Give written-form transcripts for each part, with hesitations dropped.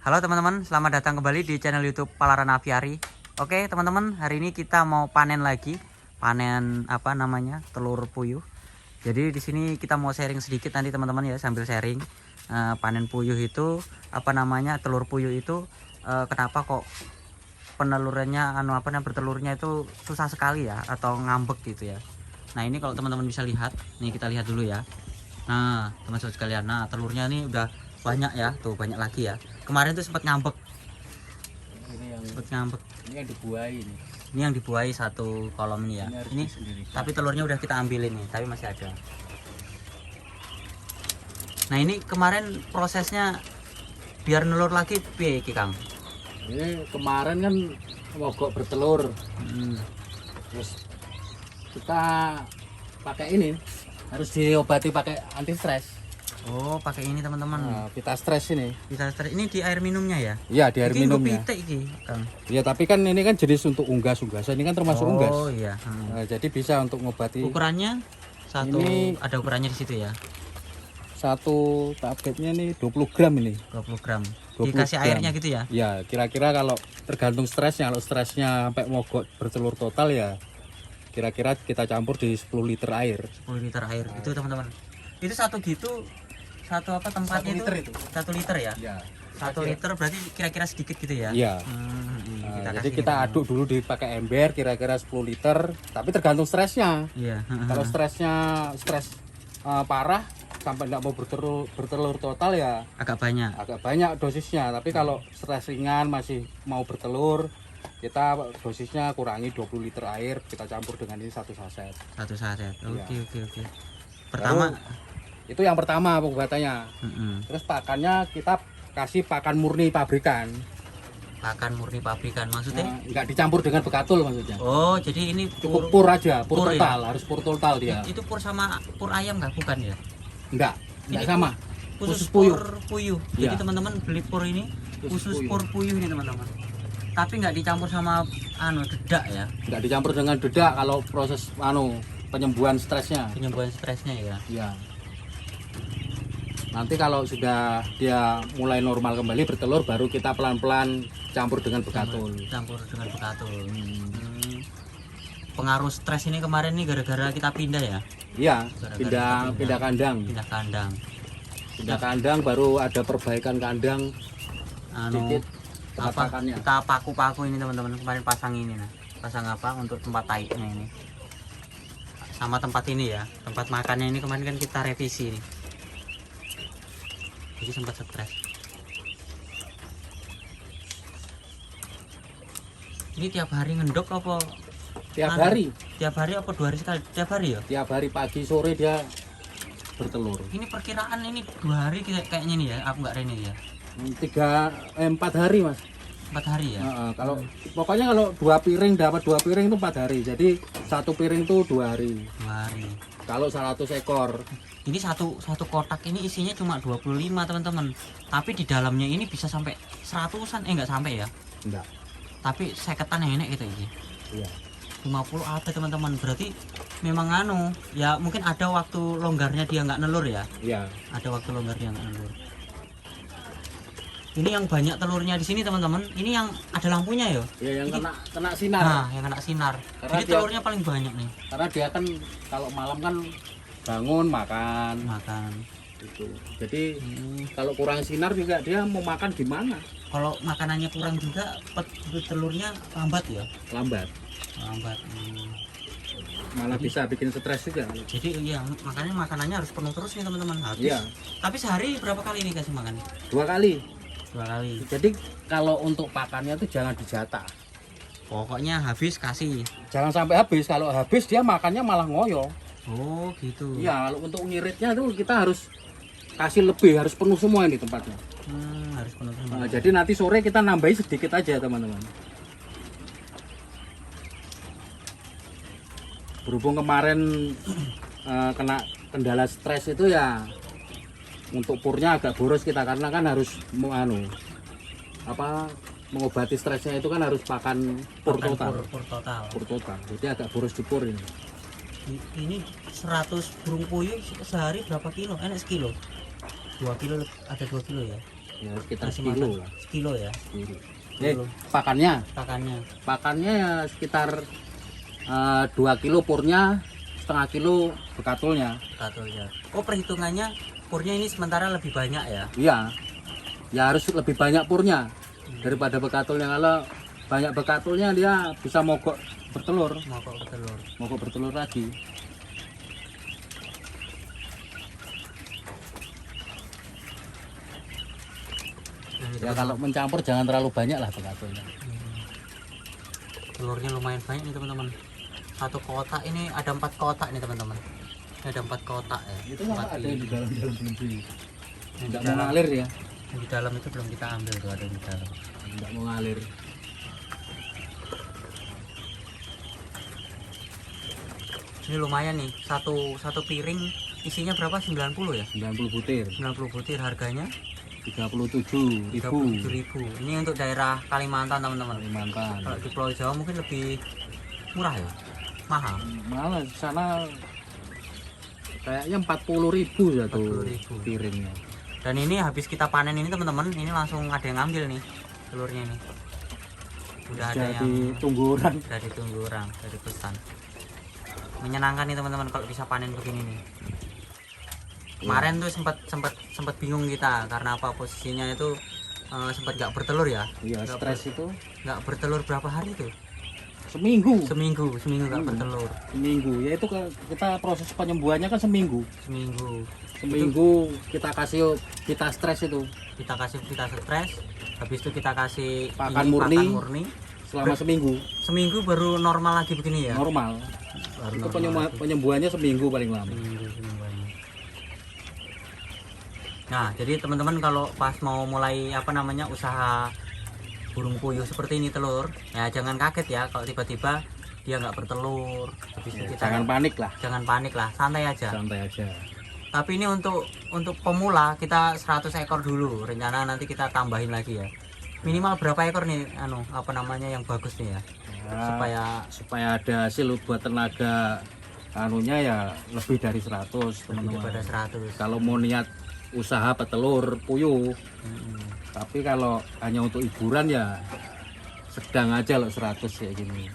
Halo teman-teman, selamat datang kembali di channel YouTube Palaran Aviari. Oke teman-teman, hari ini kita mau panen lagi, panen apa namanya, telur puyuh. Jadi di sini kita mau sharing sedikit nanti teman-teman ya, sambil sharing panen puyuh itu apa namanya, telur puyuh itu kenapa kok penelurannya bertelurnya itu susah sekali ya, atau ngambek gitu ya. Nah ini kalau teman-teman bisa lihat, nih kita lihat dulu ya. Nah teman-teman sekalian, nah telurnya ini udah banyak ya, tuh banyak lagi ya. Kemarin tuh sempat ngambek, Ini yang dibuai ini. Ini yang dibuai satu kolom ini ya. Ini tapi telurnya udah kita ambilin nih, tapi masih ada. Nah ini kemarin prosesnya biar nelur lagi piye iki Kang? Ini kemarin kan mogok bertelur. Terus kita pakai ini, harus diobati pakai anti stres. Oh, pakai ini teman-teman. Nah, Vita Stress ini. Vita Stress ini di air minumnya ya? Iya, di air Iki minumnya. pitik iki, Kang. Ya, tapi kan ini kan jenis untuk unggas-unggasan. Ini kan termasuk unggas. Oh iya. Nah, jadi bisa untuk ngobati. Ukurannya satu, Ini ada ukurannya di situ ya. Satu tabletnya nih 20 gram ini. 20 gram. 20 Dikasih gram. airnya gitu ya? Ya, kira-kira kalau tergantung stresnya. Kalau stresnya sampai mogok bertelur total ya, kira-kira kita campur di 10 liter air. 10 liter air. Itu teman-teman. Itu satu gitu, satu apa tempatnya 1 liter itu? itu. 1 liter ya? Ya. 1 liter berarti kira-kira sedikit gitu ya? Iya. Kita Jadi kasih kita ini, aduk dulu dipakai ember kira-kira 10 liter, tapi tergantung stresnya. Iya. Kalau stresnya parah sampai nggak mau bertelur total ya Agak banyak. agak banyak dosisnya. Tapi kalau stres ringan masih mau bertelur, kita dosisnya kurangi 20 liter air, kita campur dengan ini satu saset. Satu saset. Iya. Oke. Pertama, Itu yang pertama pengobatannya. Terus pakannya kita kasih pakan murni pabrikan. pakan murni pabrikan maksudnya? Nggak dicampur dengan bekatul maksudnya. Oh, jadi ini Cukup pur aja, pur pur ya? total, harus pur total dia. Itu pur sama pur ayam nggak? Bukan ya? Enggak Ini sama. Khusus puyuh. pur puyuh. Iya. Jadi teman-teman beli pur ini Khusus khusus pur puyuh ini teman-teman. Tapi nggak dicampur sama dedak ya? Enggak dicampur dengan dedak kalau proses penyembuhan stresnya. Penyembuhan stresnya ya. Iya. Nanti kalau sudah dia mulai normal kembali bertelur, baru kita pelan-pelan campur dengan bekatul. Campur dengan bekatul. Pengaruh stres ini kemarin nih gara-gara kita pindah ya? Iya, Gara-gara pindah kandang. Pindah kandang. Pindah kandang baru ada perbaikan kandang sedikit tempat Apa pakannya. kita paku-paku ini teman-teman, kemarin pasang ini nah. Pasang apa untuk tempat taiknya ini. Sama tempat ini ya, tempat makannya ini kemarin kan kita revisi nih. Jadi sempat stres. Ini tiap hari ngendok apa? Tiap hari. Tiap hari apa 2 hari sekali? Tiap hari ya? Tiap hari pagi sore dia bertelur. Ini perkiraan ini 2 hari kayaknya nih ya, aku nggak rene ya. 4 hari mas. 4 hari ya. Kalau pokoknya kalau 2 piring dapat 2 piring itu 4 hari. Jadi 1 piring itu 2 hari. 2 hari. Kalau 100 ekor. Ini satu kotak ini isinya cuma 25 teman-teman. Tapi di dalamnya ini bisa sampai 100-an, nggak sampai ya. Enggak. Tapi seketan yang enak gitu ini. Iya. 50 ada teman-teman. Berarti memang ya mungkin ada waktu longgarnya dia nggak nelur ya. Iya. Ada waktu longgarnya nggak nelur. Ini yang banyak telurnya di sini teman-teman. Ini yang ada lampunya ya. Ya yang kena sinar. Nah, yang kena sinar. Karena Jadi telurnya paling banyak nih. Karena dia kan kalau malam kan bangun makan gitu. Jadi kalau kurang sinar juga dia mau makan gimana? Kalau makanannya kurang juga telurnya lambat ya. Lambat. Malah bisa bikin stres juga. Jadi iya, makanya makanannya harus penuh terus nih teman-teman, habis. Iya. Tapi sehari berapa kali nih kasih makan? 2 kali. 2 kali. Jadi kalau untuk pakannya itu jangan dijatah. Pokoknya habis kasih. Jangan sampai habis. Kalau habis dia makannya malah ngoyo. Oh gitu. Iya, kalau untuk ngiritnya itu kita harus kasih lebih, harus penuh semua ini tempatnya. Harus penuh semua. Nah, jadi nanti sore kita nambahin sedikit aja teman-teman. Berhubung kemarin kena kendala stres itu ya, untuk purnya agak boros kita karena kan harus mengobati stresnya itu kan harus pakan pur total. Pur total. Jadi agak boros di pur ini. Ini 100 burung puyuh sehari berapa kilo? Enak sekilo. 2 kilo, ada 2 kilo ya. Ya sekitar Masih sekilo matang. lah. Sekilo ya. Sekilo. Sekilo. Pakannya Pakannya ya sekitar 2 kilo purnya, setengah kilo bekatulnya. ya. Oh, perhitungannya purnya ini sementara lebih banyak ya. Iya. Ya harus lebih banyak purnya daripada bekatulnya. Kalau banyak bekatulnya dia bisa mogok bertelur. Mogok bertelur lagi. Ya kalau mencampur jangan terlalu banyak lah bekatulnya. Telurnya lumayan banyak nih teman-teman. Satu kotak ini ada 4 kotak nih teman-teman. Ini ada 4 kotak ya. Itu ada yang di dalam-dalam belum di. Yang Enggak di mau dalam, ngalir ya. yang di dalam itu belum kita ambil tuh, ada yang di dalam. Enggak mau ngalir. Ini lumayan nih. Satu piring isinya berapa? 90 ya? 90 butir. 90 butir harganya 37.000. 37.000. Ini untuk daerah Kalimantan teman-teman. Kalimantan. Kalau di Pulau Jawa mungkin lebih murah ya, mahal. Malah di sana kayaknya 40.000 satu 40.000. piringnya. Dan ini habis kita panen ini teman-teman, ini langsung ada yang ngambil nih telurnya nih. Udah ada yang Ditunggu orang. udah ditunggu orang dari pesan. Menyenangkan nih teman-teman kalau bisa panen begini nih. Kemarin tuh sempat bingung kita karena apa, posisinya itu sempat nggak bertelur ya. Iya, stres itu. Nggak bertelur berapa hari tuh? Seminggu Nggak bertelur. Seminggu ya itu kita proses penyembuhannya kan seminggu kita kasih stres itu, kita stres, habis itu kita kasih pakan ini, murni selama seminggu baru normal lagi begini ya. Normal Baru itu normal lagi. penyembuhannya seminggu paling lama. Semingguannya. Nah, jadi teman-teman kalau pas mau mulai usaha burung puyuh seperti ini telur, ya jangan kaget ya kalau tiba-tiba dia nggak bertelur. Habis itu kita Jangan panik lah, santai aja. santai aja. Tapi ini untuk pemula kita 100 ekor dulu, rencana nanti kita tambahin lagi ya. Minimal berapa ekor nih yang bagus nih ya, supaya ada hasil buat tenaga ya lebih dari 100 teman-teman. pada 100. Kalau mau niat usaha petelur puyuh, tapi kalau hanya untuk hiburan ya sedang aja loh 100 kayak gini.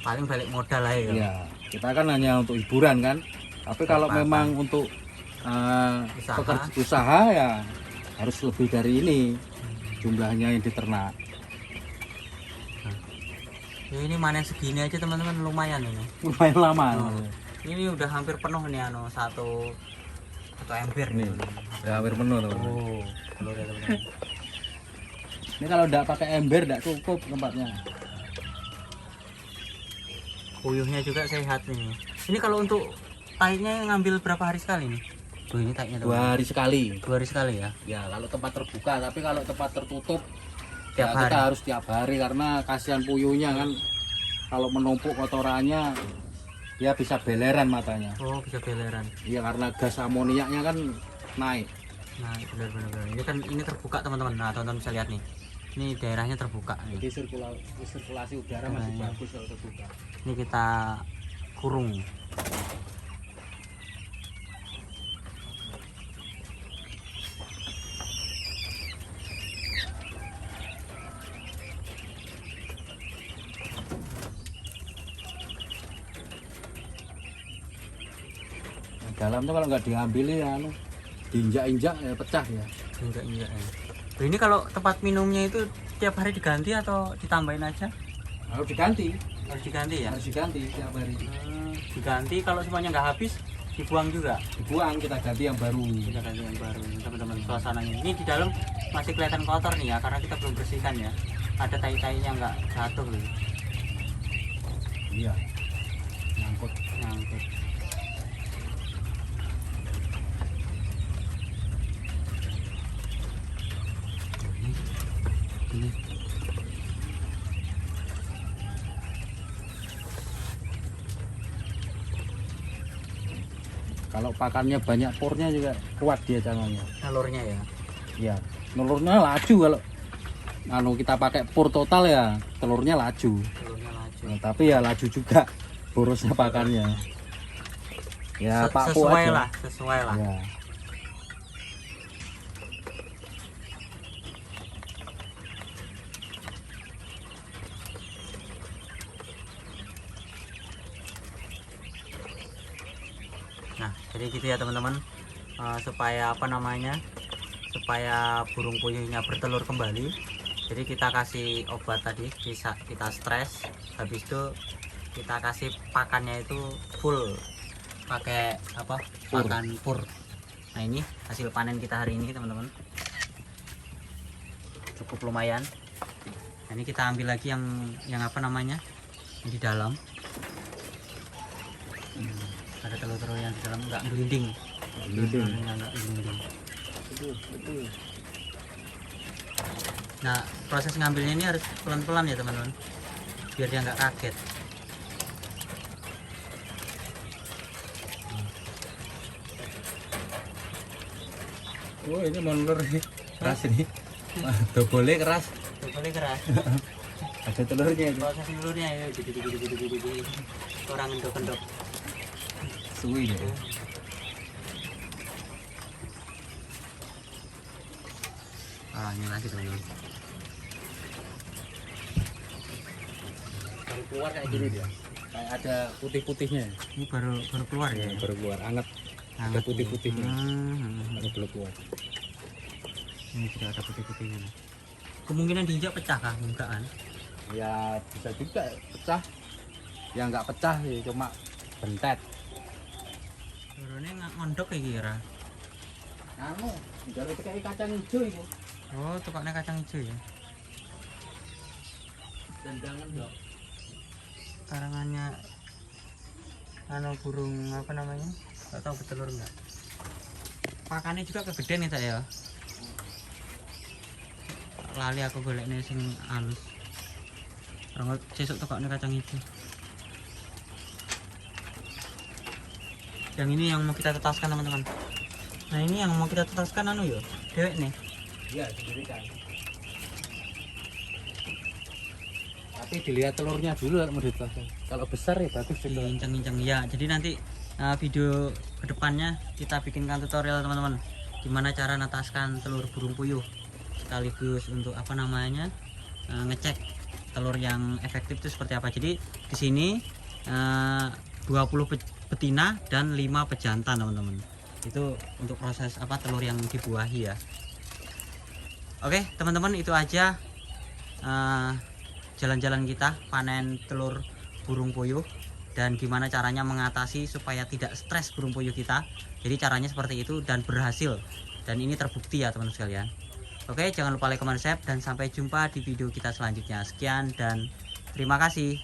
Paling balik modal lah ya. Ya, kita kan hanya untuk hiburan kan. Tapi kalau memang untuk usaha ya harus lebih dari ini jumlahnya yang diternak. Ya, ini manen segini aja teman-teman lumayan ini. Lumayan lama. Ini udah hampir penuh nih satu ember nih. Udah hampir penuh teman. Oh, telur ya teman-teman. Ini kalau enggak pakai ember enggak cukup tempatnya. Puyuhnya juga sehat nih. Ini kalau untuk taiknya ngambil berapa hari sekali nih? Tuh ini taiknya 2 hari sekali. 2 hari sekali ya. Ya kalau tempat terbuka, tapi kalau tempat tertutup Tiap hari. kita harus tiap hari karena kasihan puyuhnya kan kalau menumpuk kotorannya dia bisa beleran matanya. Oh, bisa beleran. Iya karena gas amoniaknya kan naik. Nah, benar. Ini terbuka teman-teman. Nah, teman-teman bisa lihat nih. Ini daerahnya terbuka nih. Jadi sirkulasi udara masih bagus kalau terbuka. Ini kita kurung. Dalam tuh kalau nggak diambil ya diinjak-injak ya pecah ya. Injak ya. Ini kalau tempat minumnya itu tiap hari diganti atau ditambahin aja? Harus diganti. Harus diganti ya? Harus diganti tiap hari. Diganti, kalau semuanya nggak habis dibuang juga. Dibuang, kita ganti yang baru. Kita ganti yang baru, teman-teman. Suasananya ini di dalam masih kelihatan kotor nih ya, karena kita belum bersihkan ya. Ada tai-tainya nggak jatuh loh. Iya. Nyangkut. Ini. Kalau pakannya banyak pornya juga kuat dia canggongnya. Telurnya ya. Iya. Telurnya laju kalau kita pakai pur total ya telurnya laju. Nah, tapi ya laju juga borosnya pakannya. Ya Pak sesuai lah. Ya. Jadi gitu ya teman-teman. Supaya apa namanya, supaya burung puyuhnya bertelur kembali, jadi kita kasih obat tadi, bisa kita stres, habis itu kita kasih pakannya itu full pakai apa, Pur. pakan pur. Nah ini hasil panen kita hari ini teman-teman, cukup lumayan. Nah, ini kita ambil lagi yang apa namanya, yang di dalam. Ada telur-telur yang di dalam nggak gelinding. Nah proses ngambilnya ini harus pelan-pelan ya teman-teman, biar dia nggak kaget. Oh ini monler keras ini. Boleh keras. Boleh keras. Ada telurnya itu. Proses telurnya ya, jadi orang endok-endok. Suwi ya. Ini lagi teman-teman. Baru keluar kayak gini dia. Kayak ada putih-putihnya. Ini baru keluar ya. Baru keluar anget. Ada putih-putihnya. Baru belum keluar. Ini tidak ada putih-putihnya. Kemungkinan diinjak pecah kah? Enggak kan? Ya bisa juga pecah. Ya nggak pecah sih, cuma bentet. Turunnya ngondok kayak kira. Anu, jalur kayak kacang hijau itu. Oh, tukangnya kacang hijau ya. Tendangan dong. Karangannya anu burung apa namanya? Enggak tahu bertelur enggak. Pakannya juga kegedean itu ya. Lali aku goleknya sing halus. Rangga sesuk tukangnya kacang hijau. Yang ini yang mau kita tetaskan teman-teman. Nah ini yang mau kita tetaskan anu ya, dewek nih. Iya, sendiri kan. Tapi dilihat telurnya dulu kalau mau ditetaskan. Kalau besar ya bagus juga. Incang-incang ya. Jadi nanti video kedepannya kita bikinkan tutorial teman-teman, gimana cara netaskan telur burung puyuh, sekaligus untuk apa namanya, ngecek telur yang efektif itu seperti apa. Jadi di sini 20 betina dan 5 pejantan teman-teman. Itu untuk proses apa, telur yang dibuahi ya. Oke teman-teman, itu aja jalan-jalan kita panen telur burung puyuh dan gimana caranya mengatasi supaya tidak stres burung puyuh kita. Jadi caranya seperti itu dan berhasil, dan ini terbukti ya teman-teman sekalian. Oke, jangan lupa like, comment, share, dan sampai jumpa di video kita selanjutnya. Sekian dan terima kasih.